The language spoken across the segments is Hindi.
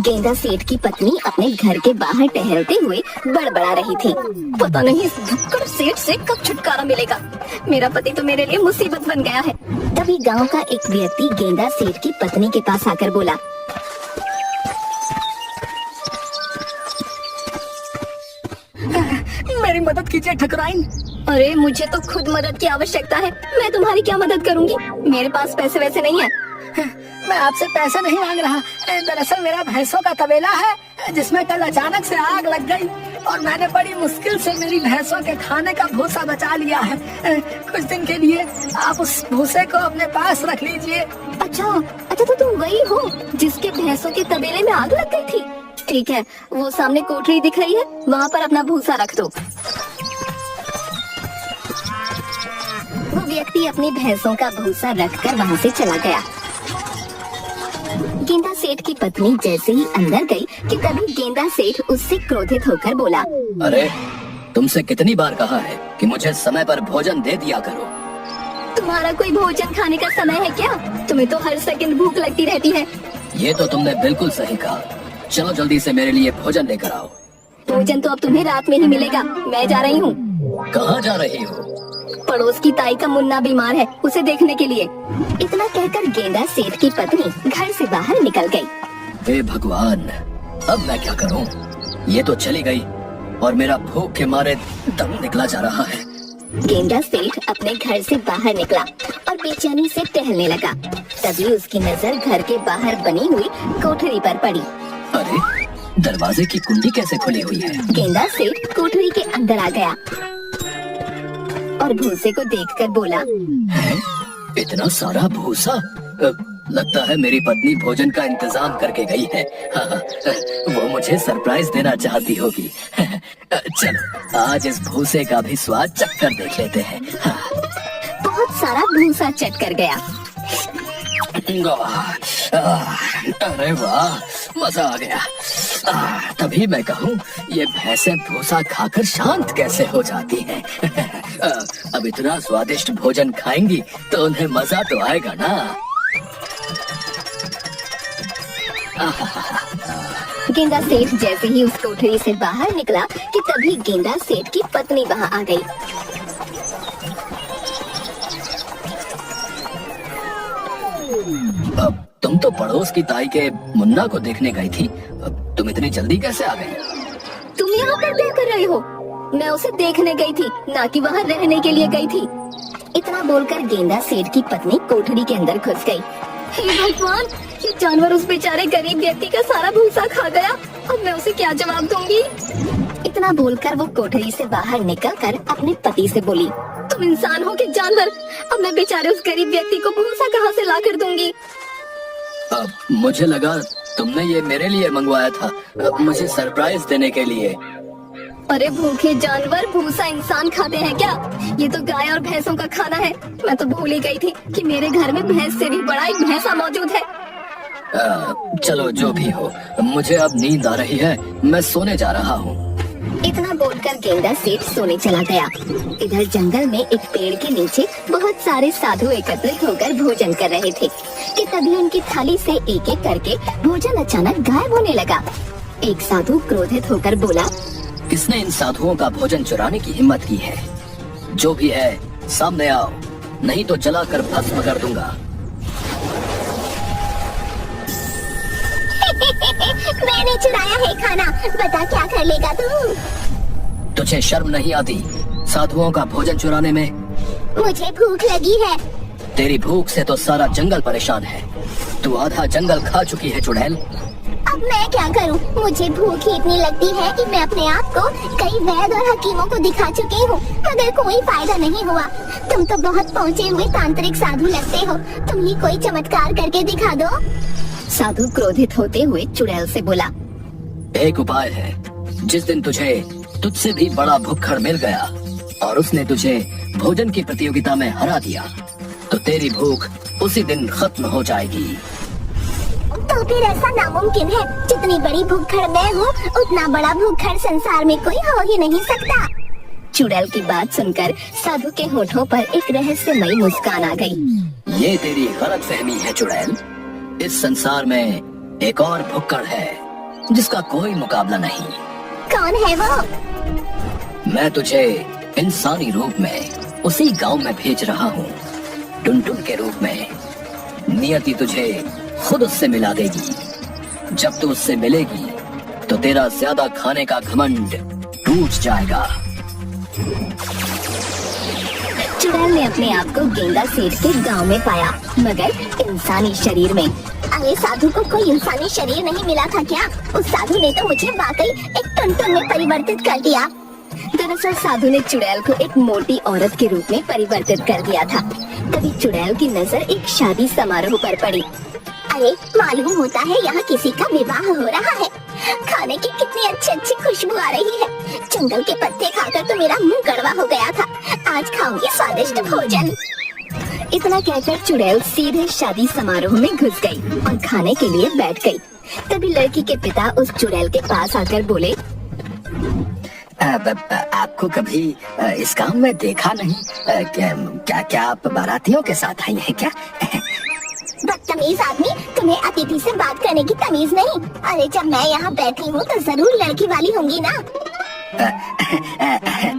गेंदा सेठ की पत्नी अपने घर के बाहर टहलते हुए बड़बड़ा रही थी। पता नहीं इस भुक्कड़ सेठ से कब छुटकारा मिलेगा। मेरा पति तो मेरे लिए मुसीबत बन गया है। तभी गांव का एक व्यक्ति गेंदा सेठ की पत्नी के पास आकर बोला, मेरी मदद कीजिए ठकुराइन। अरे मुझे तो खुद मदद की आवश्यकता है, मैं तुम्हारी क्या मदद करूंगी? मेरे पास पैसे वैसे नहीं है। मैं आपसे पैसे नहीं मांग रहा। दरअसल मेरा भैंसों का तबेला है जिसमें कल अचानक से आग लग गई और मैंने बड़ी मुश्किल से मेरी भैंसों के खाने का भूसा बचा लिया है। कुछ दिन के लिए आप उस भूसे को अपने पास रख लीजिए। अच्छा तो तुम वही हो जिसके भैंसों के तबेले में आग लग गई थी? ठीक है, वो सामने कोठरी दिख रही है, वहाँ पर अपना भूसा रख दो। वो व्यक्ति अपनी भैंसों का भूसा रखकर वहाँ से चला गया। गेंदा सेठ की पत्नी जैसे ही अंदर गई कि तभी गेंदा सेठ उससे क्रोधित होकर बोला, अरे तुमसे कितनी बार कहा है कि मुझे समय पर भोजन दे दिया करो। तुम्हारा कोई भोजन खाने का समय है क्या? तुम्हें तो हर सेकंड भूख लगती रहती है। ये तो तुमने बिल्कुल सही कहा। चलो जल्दी से मेरे लिए भोजन लेकर आओ। भोजन तो अब तुम्हें रात में ही मिलेगा। मैं जा रही हूँ। कहाँ जा रही हो? पड़ोस की ताई का मुन्ना बीमार है, उसे देखने के लिए। इतना कहकर गेंदा सेठ की पत्नी घर से बाहर निकल गई। हे भगवान, अब मैं क्या करूं? ये तो चली गई और मेरा भूख के मारे दम निकला जा रहा है। गेंदा सेठ अपने घर से बाहर निकला और बेचैनी से टहलने लगा। तभी उसकी नजर घर के बाहर बनी हुई कोठरी पर पड़ी। अरे दरवाजे की कुंडी कैसे खुली हुई है? गेंदा सेठ कोठरी के अंदर आ गया और भूसे को देखकर बोला, है? इतना सारा भूसा? लगता है मेरी पत्नी भोजन का इंतजाम करके गई है। वो मुझे सरप्राइज देना चाहती होगी। चलो आज इस भूसे का भी स्वाद चखकर देख लेते हैं। बहुत सारा भूसा चट कर गया। अरे वाह, मजा आ गया। तभी मैं कहूँ ये भैंसें भूसा खाकर शांत कैसे हो जाती हैं। अब इतना स्वादिष्ट भोजन खाएंगी तो उन्हें मजा तो आएगा ना। गेंदा सेठ जैसे ही उस कोठरी से बाहर निकला कि तभी गेंदा सेठ की पत्नी वहाँ आ गई। अब तुम तो पड़ोस की ताई के मुन्ना को देखने गई थी, अब तुम इतनी जल्दी कैसे आ गई? तुम यहाँ पर क्या कर रहे हो? मैं उसे देखने गई थी, ना कि वहाँ रहने के लिए गई थी। इतना बोलकर गेंदा सेठ की पत्नी कोठरी के अंदर घुस गई। हे भगवान, ये जानवर उस बेचारे गरीब व्यक्ति का सारा भूसा खा गया। अब मैं उसे क्या जवाब दूंगी? इतना बोलकर वो कोठरी से बाहर निकलकर अपने पति से बोली, तुम इंसान हो कि जानवर? अब मैं बेचारे उस गरीब व्यक्ति को भूसा कहाँ से ला कर दूंगी? अब मुझे लगा तुमने ये मेरे लिए मंगवाया था, मुझे सरप्राइज देने के लिए। अरे भूखे जानवर, भूसा इंसान खाते हैं क्या? ये तो गाय और भैंसों का खाना है। मैं तो भूल ही गई थी कि मेरे घर में भैंस से भी बड़ा एक भैंसा मौजूद है। चलो जो भी हो, मुझे अब नींद आ रही है, मैं सोने जा रहा हूँ। इतना बोलकर गेंदा सेठ सोने चला गया। इधर जंगल में एक पेड़ के नीचे बहुत सारे साधु एकत्रित होकर भोजन कर रहे थे कि तभी उनकी थाली से एक एक करके भोजन अचानक गायब होने लगा। एक साधु क्रोधित होकर बोला, किसने इन साधुओं का भोजन चुराने की हिम्मत की है? जो भी है सामने आओ, नहीं तो जलाकर भस्म कर दूंगा। मैंने चुराया है खाना, बता क्या कर लेगा तू? तुझे शर्म नहीं आती साधुओं का भोजन चुराने में? मुझे भूख लगी है। तेरी भूख से तो सारा जंगल परेशान है। तू आधा जंगल खा चुकी है चुड़ैल। अब मैं क्या करूं? मुझे भूख ही इतनी लगती है कि मैं अपने आप को कई वैद्य और हकीमों को दिखा चुकी हूँ, मगर कोई फायदा नहीं हुआ। तुम तो बहुत पहुँचे हुए तांत्रिक साधु लगते हो, तुम ही कोई चमत्कार करके दिखा दो। साधु क्रोधित होते हुए चुड़ैल से बोला, एक उपाय है। जिस दिन तुझसे भी बड़ा भुक्खड़ मिल गया और उसने तुझे भोजन की प्रतियोगिता में हरा दिया, तो तेरी भूख उसी दिन खत्म हो जाएगी। तो फिर ऐसा नामुमकिन है। जितनी बड़ी भुक्खड़ मैं हूँ, उतना बड़ा भुक्खड़ संसार में कोई हो ही नहीं सकता। चुड़ैल की बात सुनकर साधु के होठों पर एक रहस्यमयी मुस्कान आ गई। ये तेरी गलतफहमी है चुड़ैल। इस संसार में एक और भुक्कड़ है जिसका कोई मुकाबला नहीं। कौन है वो? मैं तुझे इंसानी रूप में उसी गांव में भेज रहा हूँ, टुनटुन के रूप में। नियति तुझे खुद उससे मिला देगी। जब तू उससे मिलेगी तो तेरा ज्यादा खाने का घमंड टूट जाएगा। चुड़ैल ने अपने आप को गेंदा सेठ के गांव में पाया, मगर इंसानी शरीर में। अरे साधु को कोई इंसानी शरीर नहीं मिला था क्या? उस साधु ने तो मुझे वाकई एक टुनटुन में परिवर्तित कर दिया। दरअसल साधु ने चुड़ैल को एक मोटी औरत के रूप में परिवर्तित कर दिया था। तभी चुड़ैल की नजर एक शादी समारोह पर पड़ी। अरे मालूम होता है यहाँ किसी का विवाह हो रहा है। खाने की कितनी अच्छी अच्छी खुशबू आ रही है। जंगल के पत्ते खाकर तो मेरा मुंह कड़वा हो गया था। आज खाऊंगी स्वादिष्ट भोजन। इतना कहकर चुड़ैल सीधे शादी समारोह में घुस गई और खाने के लिए बैठ गई। तभी लड़की के पिता उस चुड़ैल के पास आकर बोले, आपको कभी इस गांव में देखा नहीं? क्या आप बारातियों के साथ आई हैं क्या? बदतमीज आदमी, तुम्हें अतिथि से बात करने की तमीज नहीं। अरे जब मैं यहाँ बैठी हूँ तो जरूर लड़की वाली होंगी ना।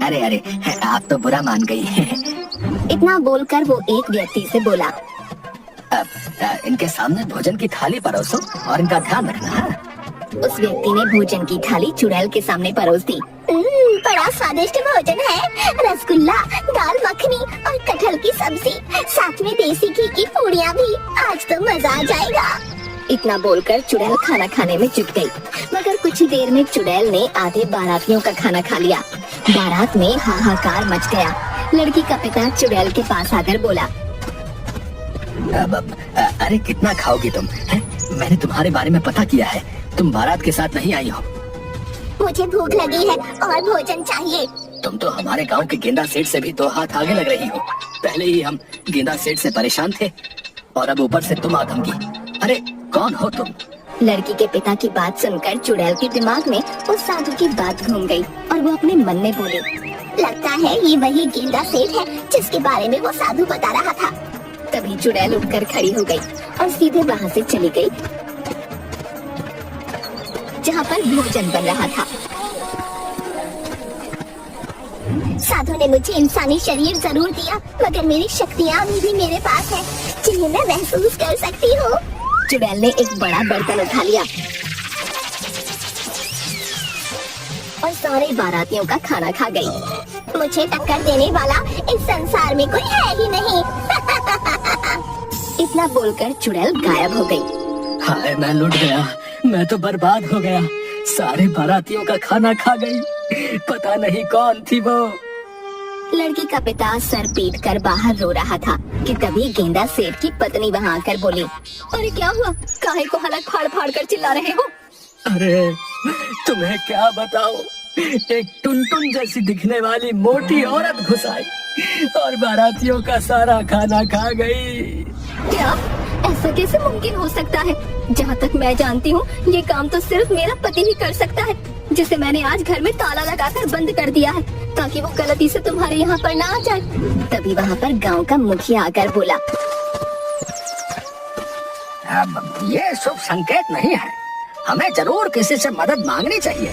अरे आप तो बुरा मान गई। इतना बोलकर वो एक व्यक्ति से बोला, इनके सामने भोजन की थाली परोसो और इनका ध्यान रखना। उस व्यक्ति ने भोजन की थाली चुड़ैल के सामने परोस दी। बड़ा स्वादिष्ट भोजन है। रसगुल्ला, दाल मखनी और कटहल की सब्जी, साथ में देसी घी की पूड़ियाँ भी। आज तो मजा आ जाएगा। इतना बोलकर चुड़ैल खाना खाने में जुट गई, मगर कुछ ही देर में चुड़ैल ने आधे बारातियों का खाना खा लिया। बारात में हाहाकार मच गया। लड़की का पिता चुड़ैल के पास आकर बोला, अरे कितना खाओगी तुम? मैंने तुम्हारे बारे में पता किया है, तुम बारात के साथ नहीं आई हो। मुझे भूख लगी है और भोजन चाहिए। तुम तो हमारे गांव के गेंदा सेठ से भी 2 हाथ आगे लग रही हो। पहले ही हम गेंदा सेठ से परेशान थे और अब ऊपर से तुम आधमकी। अरे कौन हो तुम? लड़की के पिता की बात सुनकर चुड़ैल के दिमाग में उस साधु की बात घूम गई और वो अपने मन में बोली, लगता है ये वही गेंदा सेठ है जिसके बारे में वो साधु बता रहा था। तभी चुड़ैल उठकर खड़ी हो गई और सीधे वहाँ से चली गई जहाँ पर भोजन बन रहा था। साधु ने मुझे इंसानी शरीर जरूर दिया, मगर मेरी शक्तियाँ अभी भी मेरे पास हैं, जिन्हें मैं महसूस कर सकती हूँ। चुड़ैल ने एक बड़ा बर्तन उठा लिया और सारे बारातियों का खाना खा गई। मुझे टक्कर देने वाला इस संसार में कोई है ही नहीं। इतना बोलकर चुड़ैल गायब हो गई। हाय मैं लुट गया, मैं तो बर्बाद हो गया। सारे बारातियों का खाना खा गई। पता नहीं कौन थी वो। लड़की का पिता सर पीट कर बाहर रो रहा था कि तभी गेंदा सेठ की पत्नी वहाँ आकर बोली, अरे क्या हुआ? काहे को हलक फाड़ फाड़ कर चिल्ला रहे हो? अरे तुम्हें क्या बताओ, एक टुनटुन जैसी दिखने वाली मोटी औरत घुस आई और बारातियों का सारा खाना खा गई। क्या? ऐसा कैसे मुमकिन हो सकता है? जहाँ तक मैं जानती हूँ ये काम तो सिर्फ मेरा पति ही कर सकता है, जिसे मैंने आज घर में ताला लगाकर बंद कर दिया है ताकि वो गलती से तुम्हारे यहाँ पर ना आ जाए। तभी वहाँ पर गांव का मुखिया आकर बोला, अब ये शुभ संकेत नहीं है, हमें जरूर किसी से मदद मांगनी चाहिए।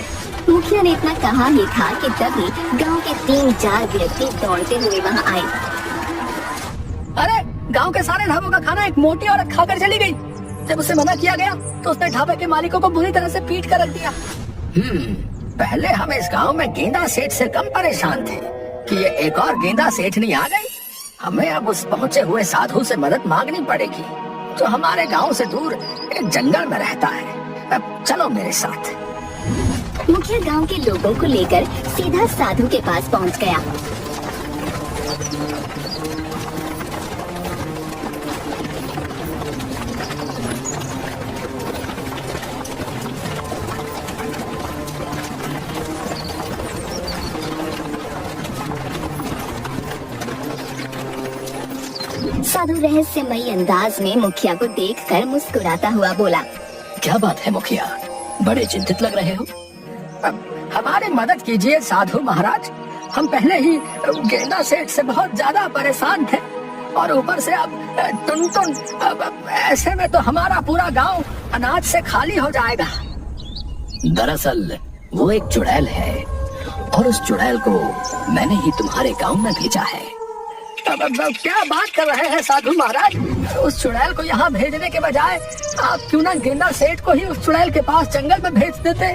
मुखिया ने इतना कहा ही था कि तभी गांव के 3-4 व्यक्ति दौड़ते हुए वहाँ आए। अरे गांव के सारे ढाबों का खाना एक मोटी औरत खाकर चली गई। जब उसे मना किया गया तो उसने ढाबे के मालिकों को बुरी तरह से पीट कर रख दिया। पहले हम इस गांव में गेंदा सेठ से कम परेशान थे कि ये एक और गेंदा सेठ नहीं आ गई। हमें अब उस पहुंचे हुए साधु से मदद मांगनी पड़ेगी जो हमारे गांव से दूर एक जंगल में रहता है। अब चलो मेरे साथ। मुखिया गांव के लोगों को लेकर सीधा साधु के पास पहुंच गया। साधु रहस्यमयी अंदाज में मुखिया को देखकर मुस्कुराता हुआ बोला, क्या बात है मुखिया, बड़े चिंतित लग रहे हो? हमारी मदद कीजिए साधु महाराज। हम पहले ही गेंदा सेठ से बहुत ज्यादा परेशान थे और ऊपर से अब टुनटुन। ऐसे में तो हमारा पूरा गांव अनाज से खाली हो जाएगा। दरअसल वो एक चुड़ैल है और उस चुड़ैल को मैंने ही तुम्हारे गांव में भेजा है। अब क्या बात कर रहे हैं साधु महाराज? उस चुड़ैल को यहाँ भेजने के बजाय आप क्यों ना गेंदा सेठ को ही उस चुड़ैल के पास जंगल में भेज देते?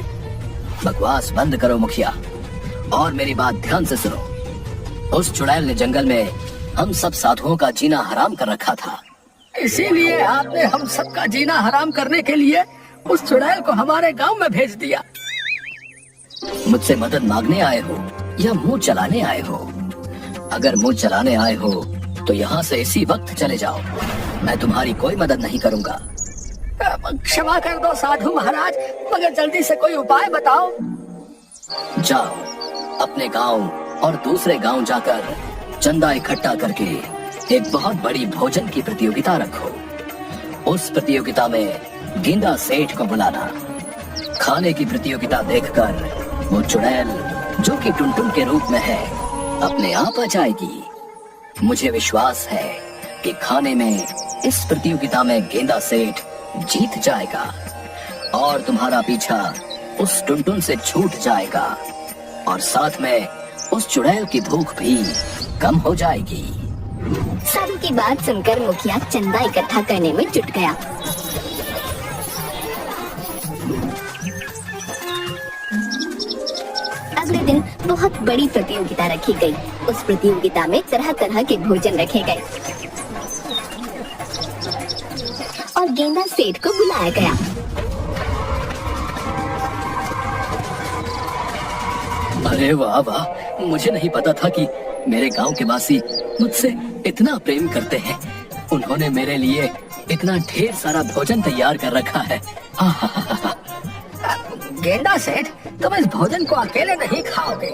बकवास बंद करो मुखिया और मेरी बात ध्यान से सुनो। उस चुड़ैल ने जंगल में हम सब साधुओं का जीना हराम कर रखा था। इसीलिए आपने हम सबका जीना हराम करने के लिए उस चुड़ैल को हमारे गांव में भेज दिया। मुझसे मदद मांगने आए हो या मुंह चलाने आए हो? अगर मुंह चलाने आए हो तो यहाँ से इसी वक्त चले जाओ। मैं तुम्हारी कोई मदद नहीं करूँगा। क्षमा कर दो साधु महाराज, मगर जल्दी से कोई उपाय बताओ। जाओ अपने गांव और दूसरे गांव जाकर चंदा इकट्ठा करके एक बहुत बड़ी भोजन की प्रतियोगिता रखो। उस प्रतियोगिता में गेंदा सेठ को बुलाना। खाने की प्रतियोगिता देखकर वो चुड़ैल जो कि टुनटुन के रूप में है अपने आप आ जाएगी। मुझे विश्वास है कि खाने में इस प्रतियोगिता में गेंदा सेठ जीत जाएगा और तुम्हारा पीछा उस टुनटुन से छूट जाएगा और साथ में उस चुड़ैल की भूख भी कम हो जाएगी। साधु की बात सुनकर मुखिया चंदा इकट्ठा करने में जुट गया। अगले दिन बहुत बड़ी प्रतियोगिता रखी गई। उस प्रतियोगिता में तरह तरह के भोजन रखे गए और गेंदा सेठ को बुलाया गया। अरे वाह वाह, मुझे नहीं पता था कि मेरे गांव के वासी मुझसे इतना प्रेम करते हैं। उन्होंने मेरे लिए इतना ढेर सारा भोजन तैयार कर रखा है। गेंदा सेठ, तुम इस भोजन को अकेले नहीं खाओगे,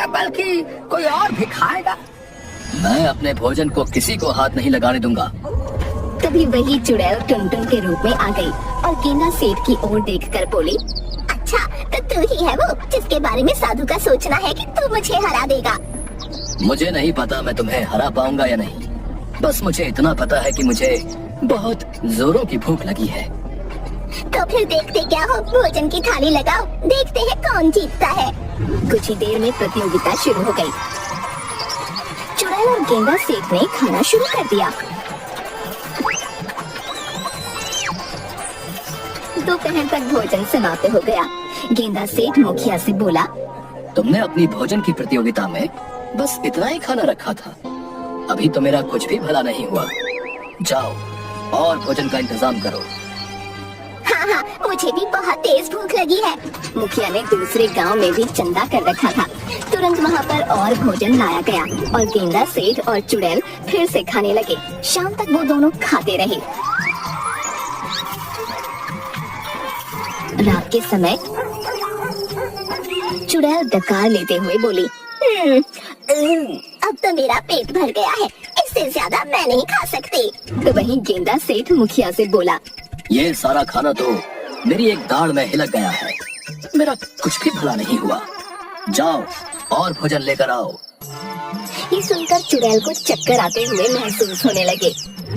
बल्कि कोई और भी खाएगा। मैं अपने भोजन को किसी को हाथ नहीं लगाने दूंगा। तभी वही चुड़ैल टुनटुन के रूप में आ गई और गेंदा सेठ की ओर देखकर बोली, अच्छा तो तू ही है वो जिसके बारे में साधु का सोचना है कि तू मुझे हरा देगा। मुझे नहीं पता मैं तुम्हें हरा पाऊंगा या नहीं। बस मुझे इतना पता है कि मुझे बहुत जोरों की भूख लगी है। तो फिर देखते क्या हो, भोजन की थाली लगाओ, देखते हैं कौन जीतता है। कुछ ही देर में प्रतियोगिता शुरू हो गई। चुड़ैल और गेंदा सेठ ने खाना शुरू कर दिया। दोपहर तक भोजन समाप्त हो गया। गेंदा सेठ मुखिया से बोला, तुमने अपनी भोजन की प्रतियोगिता में बस इतना ही खाना रखा था। अभी तो मेरा कुछ भी भला नहीं हुआ। जाओ और भोजन का इंतजाम करो। हाँ हाँ, मुझे भी बहुत तेज भूख लगी है। मुखिया ने दूसरे गांव में भी चंदा कर रखा था। तुरंत वहाँ पर और भोजन लाया गया और गेंदा सेठ और चुड़ैल फिर से खाने लगे। शाम तक वो दोनों खाते रहे। रात के समय चुड़ैल डकार लेते हुए बोली, अब तो मेरा पेट भर गया है, इससे ज्यादा मैं नहीं खा सकती। तो वहीं गेंदा सेठ मुखिया से बोला, ये सारा खाना तो मेरी एक दाढ़ में हिलक गया है। मेरा कुछ भी भला नहीं हुआ। जाओ और भोजन लेकर आओ। ये सुनकर चुड़ैल को चक्कर आते हुए महसूस होने लगे।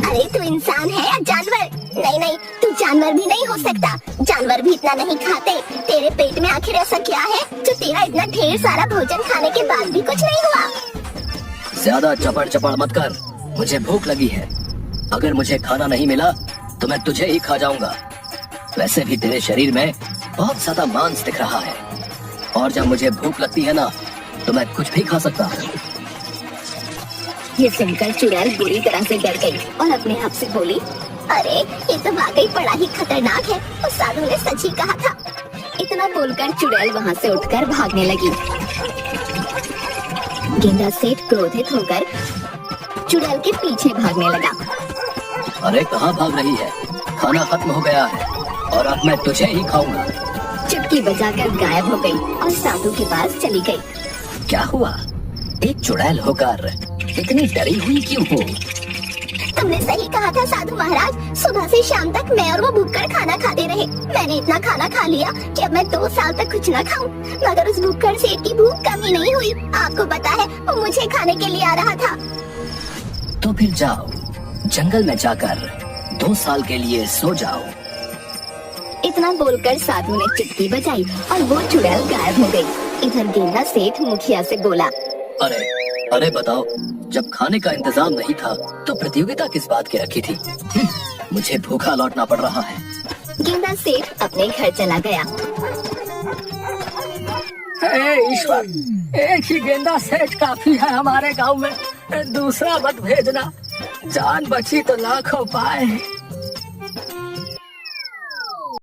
अरे तू इंसान है या जानवर? नहीं नहीं, तू जानवर भी नहीं हो सकता। जानवर भी इतना नहीं खाते। तेरे पेट में आखिर ऐसा क्या है जो तेरा इतना ढेर सारा भोजन खाने के बाद भी कुछ नहीं हुआ? ज्यादा चपड़ चपड़ मत कर, मुझे भूख लगी है। अगर मुझे खाना नहीं मिला तो मैं तुझे ही खा जाऊंगा। वैसे भी तेरे शरीर में बहुत ज्यादा मांस दिख रहा है और जब मुझे भूख लगती है ना तो मैं कुछ भी खा सकता हूँ। ये सुनकर चुड़ैल बुरी तरह से डर गई और अपने आप से बोली, अरे ये तो वाकई बड़ा ही खतरनाक है। उस साधु ने सच ही कहा था। इतना बोलकर चुड़ैल वहाँ से उठकर भागने लगी। गेंदा सेठ क्रोधित होकर चुड़ैल के पीछे भागने लगा। अरे कहाँ भाग रही है? खाना खत्म हो गया है और अब मैं तुझे ही खाऊंगा। चुटकी बजाकर गायब हो गई और साधु के पास चली गई। क्या हुआ? एक चुड़ैल होकर इतनी डरी हुई क्यों हो? तुमने सही कहा था साधु महाराज। सुबह से शाम तक मैं और वो भूखकर खाना खाते रहे। मैंने इतना खाना खा लिया कि अब मैं 2 साल तक कुछ न खाऊं, मगर उस भूखड़ सेठ की भूख कम ही नहीं हुई। आपको पता है वो मुझे खाने के लिए आ रहा था। तो फिर जाओ जंगल में जाकर 2 साल के लिए सो जाओ। इतना बोलकर साधु ने चुटकी बजाई और वो चुड़ैल गायब हो गई। इधर गेंदा सेठ मुखिया से बोला, अरे अरे बताओ, जब खाने का इंतजाम नहीं था तो प्रतियोगिता किस बात की रखी थी? मुझे भूखा लौटना पड़ रहा है। गेंदा सेठ अपने घर चला गया। हे ईश्वर, एक ही गेंदा सेठ काफी है हमारे गांव में, दूसरा मत भेजना। जान बची तो लाखों पाए।